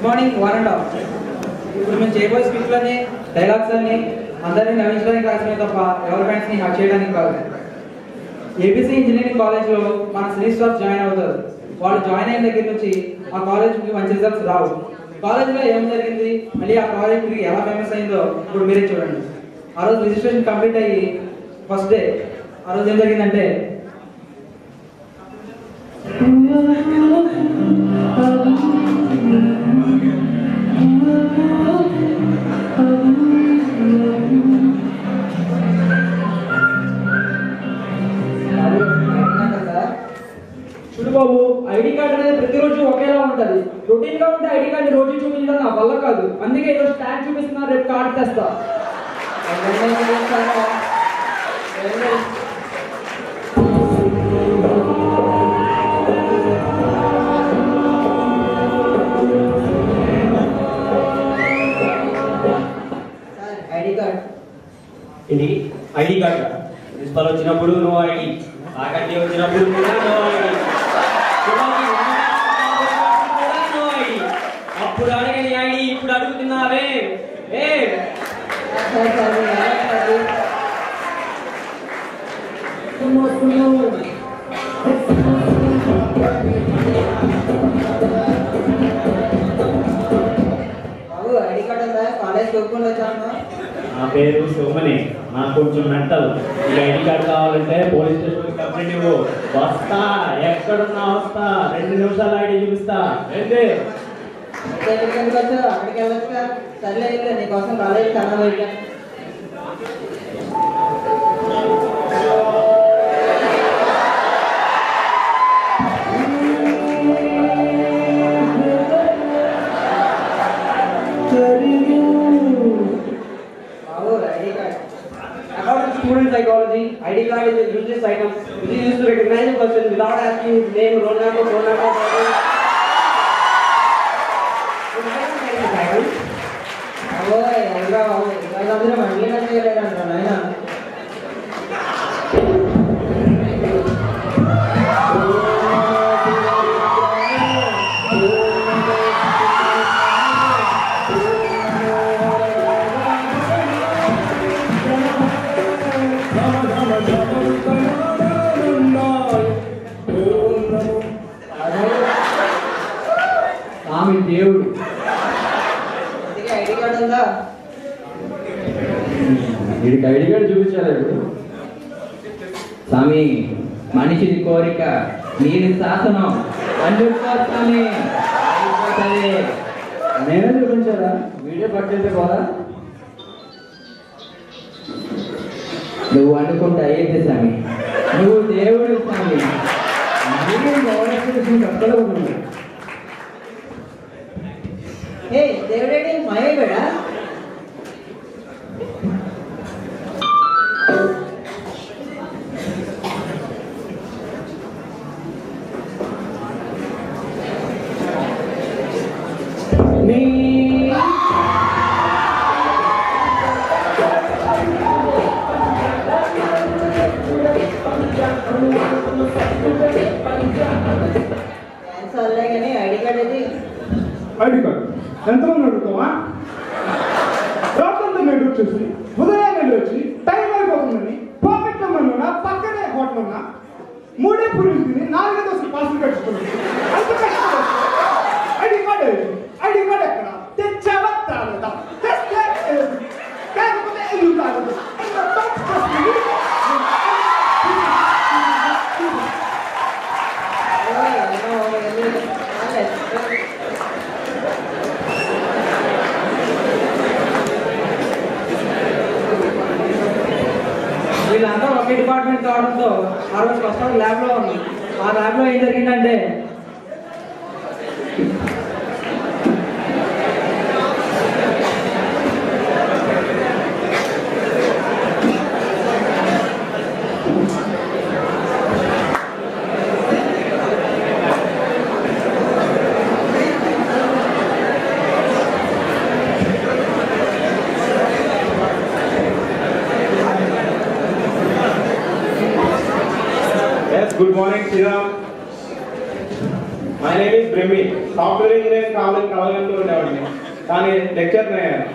Good morning one and of. ఇప్పుడు మేము చేయబోయే స్పీచ్లని డైలాగ్స్ అన్ని అందరినీ నవ్వించడానికి రాసినవి తప్ప ఎవరి ఫ్రెండ్స్ని హక్ చేయడానికి కాదు. ఏబీసీ ఇంజనీరింగ్ కాలేజ్లో మన సినీ స్టాఫ్ జాయిన్ అవుతారు. వాళ్ళు జాయిన్ అయిన దగ్గర నుంచి ఆ కాలేజ్కి మంచి రిజల్ట్స్ రావు. కాలేజ్లో ఏం జరిగింది, మళ్ళీ ఆ కాలేజ్ ఎలా ఫేమస్ అయిందో ఇప్పుడు మీరే చూడండి. ఆ రోజు రిజిస్ట్రేషన్ కంప్లీట్ అయ్యి ఫస్ట్ డే ఆ రోజు ఏం జరిగిందంటే చూడు బాబు, ఐడి కార్డ్ అనేది ప్రతిరోజు ఒకేలా ఉంటుంది. రొటీన్ గా ఉంటే ఐడి కార్డ్ రోజు చూపించడం నా వల్ల కాదు. అందుకే ఈరోజు ట్యాగ్ చూపిస్తున్నా, రేపు కార్డ్ తెస్తా. ఐడి కార్డ్ ఇది ఐడి కార్డ్. ప్రిన్సిపల్ వచ్చినప్పుడు నో ఐడి, ఫ్యాకల్టీ వచ్చినప్పుడు కూడా నో ఐడి, నో ఐడి. అప్పుడు అడగని ఐడి ఇప్పుడు అడుగుతున్నావే. బాబు ఐడి కార్డ్ ఉందా? కాలేజ్ ఒప్పుకొని వచ్చాను. నా పేరు సోమని, నాకు కొంచెం మెంటల్. ఈ ఐడి కార్డ్ కావాలంటే పోలీస్ స్టేషన్ కంప్లైంట్ ఇవ్వు. వస్తా, ఎక్కడున్నా వస్తా. 2 నిమిషాలు ఐడి చూపిస్తా. ఏంటి అక్కడికి వెళ్ళొచ్చు. సర్లే, నీకోసం కాలేజ్ కన్నా బయట. Student psychology, ID card is a useless item. It is used to recognize a person without asking his name, roll number, phone number. దేవుడు ఐడి కార్డ్ ఉందా? వీడికి ఐడి కార్డు చూపించాలి. స్వామి, మనిషిది కోరిక, నీది శాసనం. స్వామి నేనే చూపించారా? వీడియో పట్టేస్తే పోదా? నువ్వు అనుకుంటా అయితే స్వామి, నువ్వు దేవుడు స్వామి. అక్కడ ఉంటుంది. దేవుడేంటి మాయబడా? ఐడి కార్డ్ అది. ఐడి కార్డు ఎంతమంది అడుగుతావా? రాత్రంతా మీరు వచ్చేసి ఉదయాన్నే వచ్చి టైం అయిపోతుందని పాకెట్ ఉన్నా పక్కనే హోటల్ ఉన్నా 3 పూరీలు తిని 4 దోశలు పార్సల్ కట్టుకున్నాను. అంత కష్టం. ఐడి కార్డు ఐడి కార్డు ఎక్కడ తెచ్చావా? తాగదా? తెస్తే కాకపోతే ఎందుకు తాగదు? వీళ్ళంతా ఒకే డిపార్ట్మెంట్ కావడంతో ఆ రోజు ఫస్ట్ ల్యాబ్లో ఉంది. ఆ ల్యాబ్లో ఏం జరిగిందంటే Good morning, Sriram. My name is బ్రెమి. సాఫ్ట్వేర్ ఇంజనీరింగ్ కావాలంటూ ఉండేవాడిని, కానీ లెక్చర్ అయ్యాను.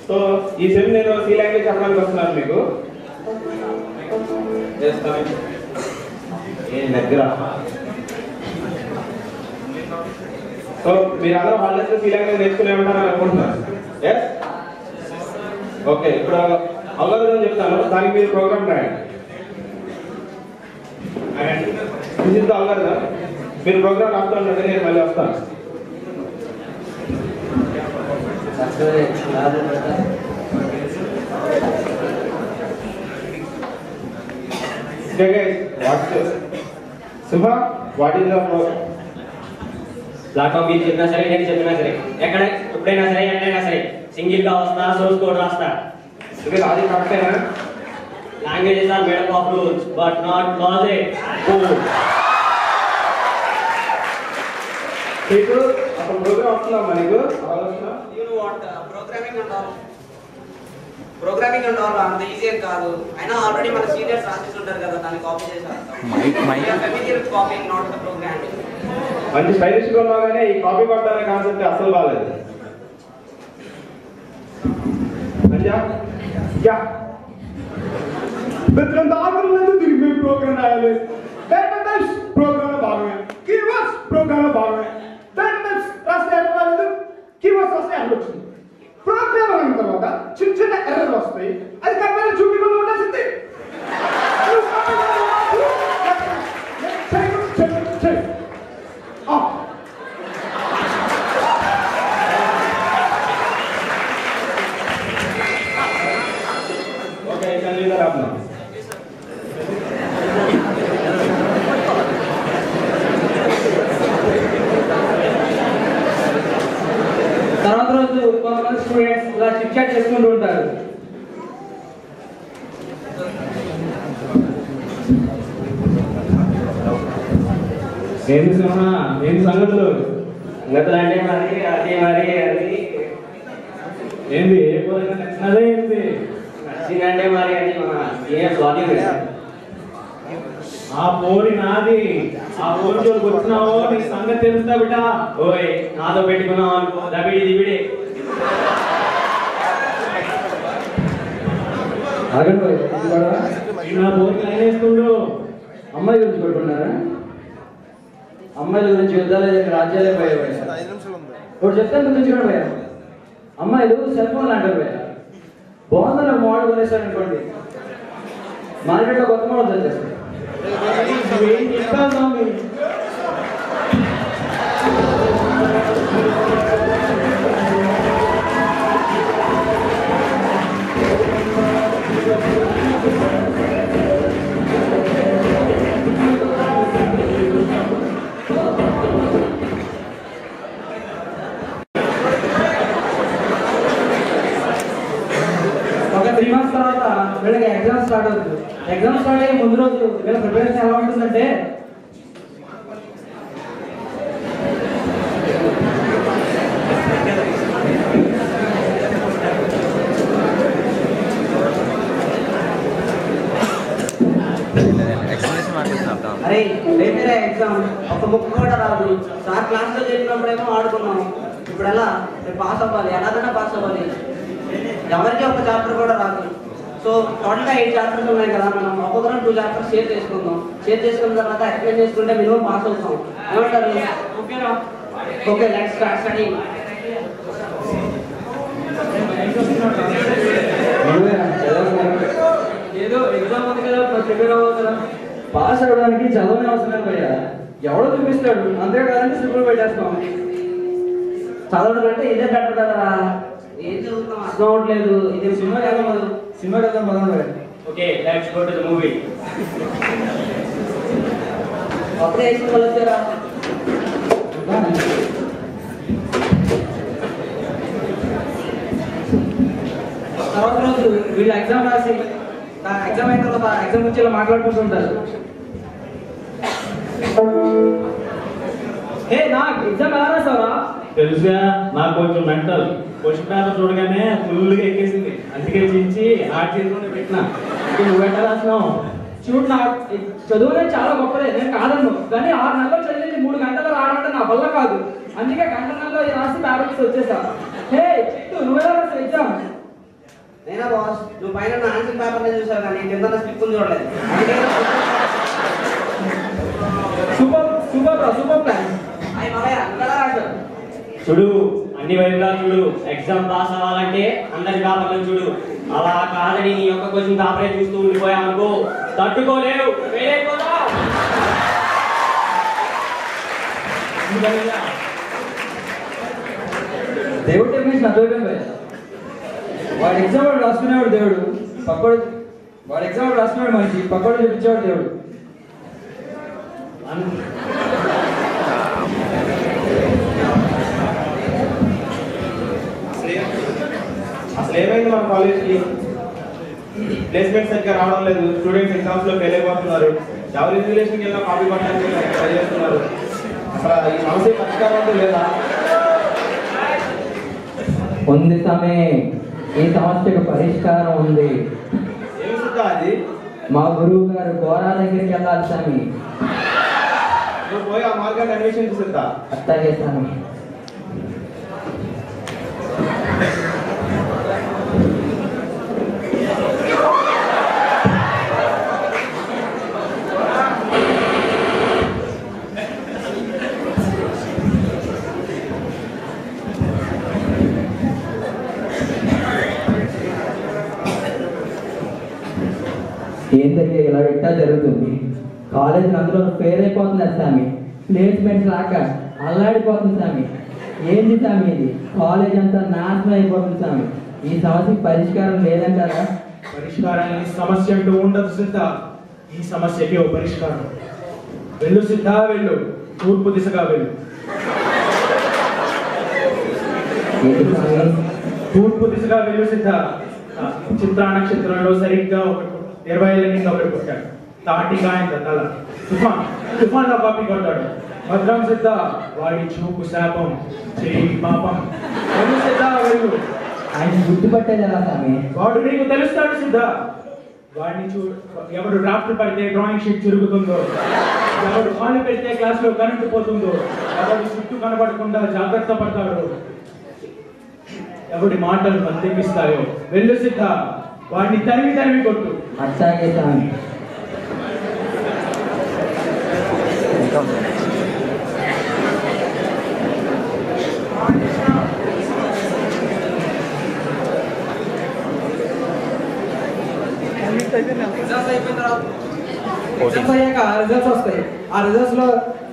సో ఈ సెమ్ నేను సి లాంగ్వేజ్ చెప్పడానికి వస్తున్నాను మీకు. దగ్గర సో మీరు అందరూ హాలిడేస్ సి లాంగ్వేజ్ నేర్చుకునే ఉంటారని అనుకుంటున్నారు. Yes, okay. ఇప్పుడు అల్గోరిథం చెప్తాను, దానికి మీరు ప్రోగ్రామ్ రాయండి. This is the algorithm. మీరు ప్రోగ్రామ్ రాస్తూ ఉండండి, నేను మళ్ళీ వస్తాను. Okay guys, Simha, what is the program? Platform మీద చెప్పినా సరే, నేను చెప్పినా సరే, ఎక్కడ ఎప్పుడైనా సరే, ఎక్కడైనా సరే, సింగిల్ గా వస్తా, సోర్స్ కోడ్ రాస్తా. ఇది అది కరెక్టేనా? Languages are made up of rules but not logic. ఇప్పుడు అప్పుడు ప్రోగ్రామ్ వస్తుందా మనకు? ఆలోచన You know what? Programming and all అంత ఈజీ ఏం కాదు. అయినా ఆల్రెడీ మన సీనియర్స్ రాసేసి ఉంటారు కదా, దాన్ని కాపీ చేశారు. Familiar with copying, not the programming. మంచి స్టైలిష్ గా ఉన్నా కానీ ఈ కాపీ కొట్టాలనే కాన్సెప్ట్ అసలు బాగాలేదు. యా మిత్రం దారులు తిరిగి మేము ప్రోగ్రామ్ రాయాలి. డేటా టైప్స్ ప్రోగ్రామ్ లో భాగమే, కీవర్డ్స్ ప్రోగ్రామ్ లో భాగమే. డేటా టైప్స్ రాస్తే ఎర్రర్ రాలేదు, కీవర్డ్స్ రాస్తే ఎర్రర్ వచ్చింది. ప్రోగ్రామ్ అయిన తర్వాత చిన్న చిన్న ఎర్రర్ వస్తాయి, అది కంపెనీ చూపించకుండా ఉండాల్సింది. ఓకే, ఇక్కడ రాద్దాం. తర్వాత రోజు కొంతమంది స్టూడెంట్స్ ఇలా చిట్ చాట్ చేసుకుంటూ ఉంటారు. ఏంటి సింహ, ఏంటి సంగతులు? సంగతులు అంటే మరి అది ఏంది? ఏ పోయినా నచ్చినదే ఏంటి? నచ్చిందంటే మరి అది మన సీనియర్స్ వాల్యూ. ఆ పోరి నాది, ఆ పోరి జోలికి వచ్చినావో నీ సంగతి తెలుస్తా బిడ్డ. ఓయ్ నాతో పెట్టుకున్నావు అనుకో, దబిడి దిబిడి. ఆగండి, నా పోరికి లైన్ వేస్తుండు. అమ్మాయి గురించి కొట్టుకున్నారా? అమ్మాయిల గురించి యుద్ధాలే రాజ్యాలే పోయేవాడు. ఇప్పుడు చెప్తాను గురించి కూడా పోయా. అమ్మాయిలు సెల్ ఫోన్ లాంటివి పోయా. బాగుందని ఒక మోడల్ కొనేసారు అనుకోండి, మార్కెట్లో కొత్త మోడల్ వచ్చేస్తాయి. ఏం చెప్తాను మీరు? ఒక 3 months తర్వాత వీళ్ళకి ఎగ్జామ్ స్టార్ట్ అవుతుంది. ఎగ్జామ్ స్టార్ట్ అయ్యే ముందు రోజు వీళ్ళ ప్రిపరేషన్ ఎలా ఉంటుందంటే, అరే రేపేరా ఎగ్జామ్, ఒక బుక్ కూడా రాదు. సార్ క్లాస్ లో చెప్పినప్పుడేమో ఆడుకున్నాం, ఇప్పుడు ఎలా? రేపు పాస్ అవ్వాలి, ఎలాగైనా పాస్ అవ్వాలి. ఎవరికి ఒక చాప్టర్ కూడా రాదు. సో టోటల్గా 8 చాప్టర్స్ ఉన్నాయి కదా, మనం ఒక్కొక్కరం 2 చాప్టర్స్ షేర్ చేసుకుందాం. షేర్ చేసుకున్న తర్వాత ఎక్స్ప్లెయిన్ చేసుకుంటే మినిమం పాస్ అవుతాం. ఏమంటారు? Okay, let's start study. ఏదో ఎగ్జామ్ ఉంది కదా, ప్రిపేర్ అవ్వాలి కదా. పాస్ అవ్వడానికి చదవనే అవసరం పోయా. ఎవడో చూపిస్తాడు, అంతేకాదంటే సింపుల్ పెట్టేస్తాం. చదవడం అంటే ఇదే బెటర్ కదా. ఏం చదువుతాం అర్థం అవ్వట్లేదు. ఇది సినిమా వెళ్దాం, సినిమా వెళ్దాం పదండి. Okay, let's go to the movie. అప్పుడే వేసి వచ్చారా? తర్వాత రోజు వీళ్ళు ఎగ్జామ్ రాసి ఎగ్జామ్ అయిన తర్వాత ఎగ్జామ్ గురించి ఇలా మాట్లాడుకుంటుంటారు. ఏ నాకు ఎగ్జామ్ ఎలా రాసావరా? తెలుసుగా, నాకు కొంచెం మెంటల్. క్వశ్చన్ పేపర్ చూడగానే ఫుల్గా ఎక్కేసింది, అందుకే చించి ఆర్ట్ చేసుకుంటే పెట్టినా. నువ్వు ఎట్లా రాసినావు? చూడు, నా చదువునే చాలా గొప్పదే, నేను కాదన్ను. కానీ 6 నెలల్లో చదివింది వచ్చి 3 గంటలు రావడం నా వల్ల కాదు. అందుకే గంటలలో రాసి పేపర్స్ వచ్చేసా. హే చిట్టు, నువ్వెలా రాసావు ఎగ్జామ్? నేనా బాస్, నువ్వు పైన ఆన్సర్ పేపర్ చూసావు కానీ కింద స్లిప్ చూడలేదు. Super super super plan. అయ్యి బాబయ్య, నువ్వెలా రాసావు? చూడు, అన్ని వైపులా చూడు. ఎగ్జామ్ పాస్ అవ్వాలంటే అందరి పేపర్లను చూడు. అలా కాదని నీ యొక్క క్వశ్చన్ పేపరే చూస్తూ ఉండిపోయావనుకో తట్టుకోలేవు, ఫెయిల్ అయిపోతావు. దేవుడు డెఫినేషన్ అర్థమైపోయింది భయ్యా. వాడు ఎగ్జామ్ వాడు రాసుకునేవాడు దేవుడు, పక్కోడు వాడు ఎగ్జామ్ వాడు రాసుకునేవాడు మనిషి, పక్కోడు చూపించేవాడు దేవుడు. అసలు ఏమైంది మన కాలేజ్కి? ప్లేస్మెంట్ సరిగ్గా రావడం లేదు, స్టూడెంట్స్ ఎగ్జామ్స్ లో ఫెయిల్ అయిపోతున్నారు, ఎవరు ఇన్విజిలేషన్కి వెళ్ళినా కాపీ పట్టడానికి ట్రై చేస్తున్నారు. అసలు ఈ సమస్య పరిష్కారం అంటూ లేదా? ఉంది సమయ, ఈ సమస్యకు పరిష్కారం ఉంది. ఏమి సిద్ధ అది? మా గురువు గారు గోరా దగ్గరికి వెళ్ళాలి స్వామి. నువ్వు పోయి ఆ మార్గాన్ని అన్వేషించి సిద్ధ. అట్లాగే స్వామి. ఏంటంటే ఇలా ఇట్టా జరుగుతుంది. కాలేజీ అందులో ఫెయిల్ అయిపోతుంది స్వామి. ప్లేస్మెంట్ రాక అల్లాడిపోతుంది స్వామి. ఏంటి స్వామి ఇది? కాలేజ్ అంతా నాశనం అయిపోతుంది స్వామి. ఈ సమస్యకి పరిష్కారం లేదంటారా? పరిష్కారానికి సమస్య అంటూ ఉండదు సిద్ధ. ఈ సమస్యకి ఓ పరిష్కారం. వెళ్ళు సిద్ధ, వెళ్ళు. తూర్పు దిశగా వెళ్ళు. ఏంటి స్వామి? తూర్పు దిశగా వెళ్ళు సిద్ధ. చిత్రా నక్షత్రంలో సరిగ్గా 20 ఏళ్ళ కింద ఒకటి కొట్టాడు. తాటిగా ఆయన తల తుఫాన్ లో కాపీ కొట్టాడు. భద్రం సిద్ధ, వాడి చూపు శాపం, చేయి పాపం. వెళ్ళు సిద్ధ, వెళ్ళు. ఆయన గుర్తుపట్టేది ఎలా స్వామి? వాడు నీకు తెలుస్తాడు సిద్ధ. వాడిని చూడు. ఎవడు డ్రాఫ్ట్ పడితే డ్రాయింగ్ షీట్ తిరుగుతుందో, ఎవడు కాలు పెడితే క్లాస్ లో కరెంటు పోతుందో, ఎవడు చుట్టూ కనబడకుండా జాగ్రత్త పడతాడు, ఎవడి మాటలు బంధిస్తాయో, వెళ్ళు సిద్ధ. వాడిని తరిమి కొట్టు. అట్లాగే స్వామి. ఎగ్జామ్స్ అయ్యాక రిజల్ట్స్ వస్తాయి. ఆ రిజల్ట్స్ లో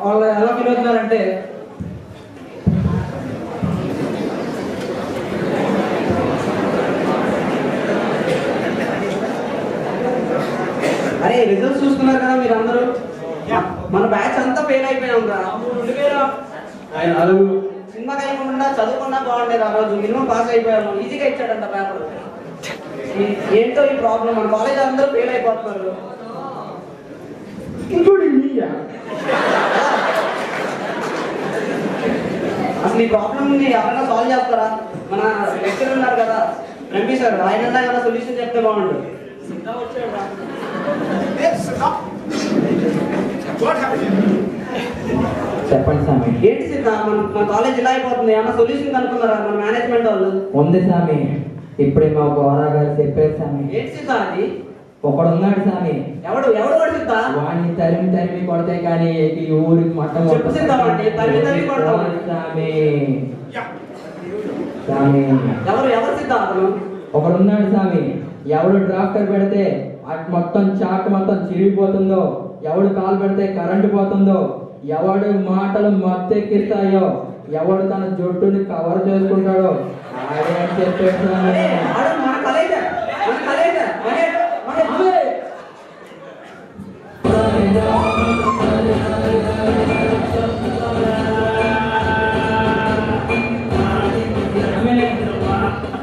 వాళ్ళు ఎలా ఫీల్ అవుతున్నారంటే, అరే రిజల్ట్స్ చూసుకున్నారు కదా మీరు అందరూ. మన బ్యాచ్ అంతా ఫెయిల్ అయిపోయాం రా. ఆయన అడుగు. సినిమా కలగకుండా చదువుకున్నా బాగుండేది. ఆ రోజు మినిమం పాస్ అయిపోయాము. ఈజీగా ఇచ్చాడంట పేపర్. ఏంటో ఈ ప్రాబ్లం, మన కాలేజ్ అందరూ ఫెయిల్ అయిపోతున్నారు. ఇంక్లూడింగ్ మీ. అసలు ఈ ప్రాబ్లమ్ ని ఎవరైనా సాల్వ్ చేస్తారా? మన లెక్చరర్ ఉన్నారు కదా ఎంపీ సార్, ఆయన ఏమైనా సొల్యూషన్ చెప్తే బాగుండు. చెప్పండి స్వామి. ఏంటి సిద్ధ, మన కాలేజ్ ఇలా అయిపోతుంది, ఏమన్నా సొల్యూషన్ కనుక్కున్నారా మన మేనేజ్మెంట్ వాళ్ళు? ఉంది స్వామి. ఇప్పుడే మా గోరా గారు చెప్పారు స్వామి. ఏంటి సిద్ధ అది? ఒకడున్నాడు స్వామి. ఎవడు కూడా సిద్ధ? వాడిని తరిమి కొడితే కానీ ఈ ఊరికి మట్టం చెప్పు సిద్ధ, వాడిని తరిమి కొడతాం స్వామి. స్వామి ఎవరు సిద్ధ అతను? ఒకడున్నాడు స్వామి. ఎవడు డ్రాఫ్టర్ పెడితే అటు మొత్తం చాక్ మొత్తం చిరిగిపోతుందో, ఎవడు కాలు పెడితే కరెంటు పోతుందో, ఎవడు మాటలు మత్తెక్కిస్తాయో, ఎవడు తన జుట్టుని కవర్ చేసుకుంటాడో ఆడే అని చెప్పాడు స్వామి. ఆడు మన కాలేజ్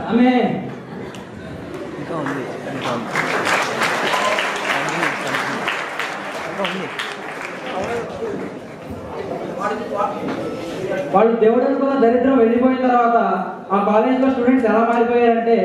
ఆమె వాళ్ళు దేవుడు అనుకున్న దరిద్రం వెళ్ళిపోయిన తర్వాత ఆ కాలేజ్ లో స్టూడెంట్స్ ఎలా మారిపోయారంటే,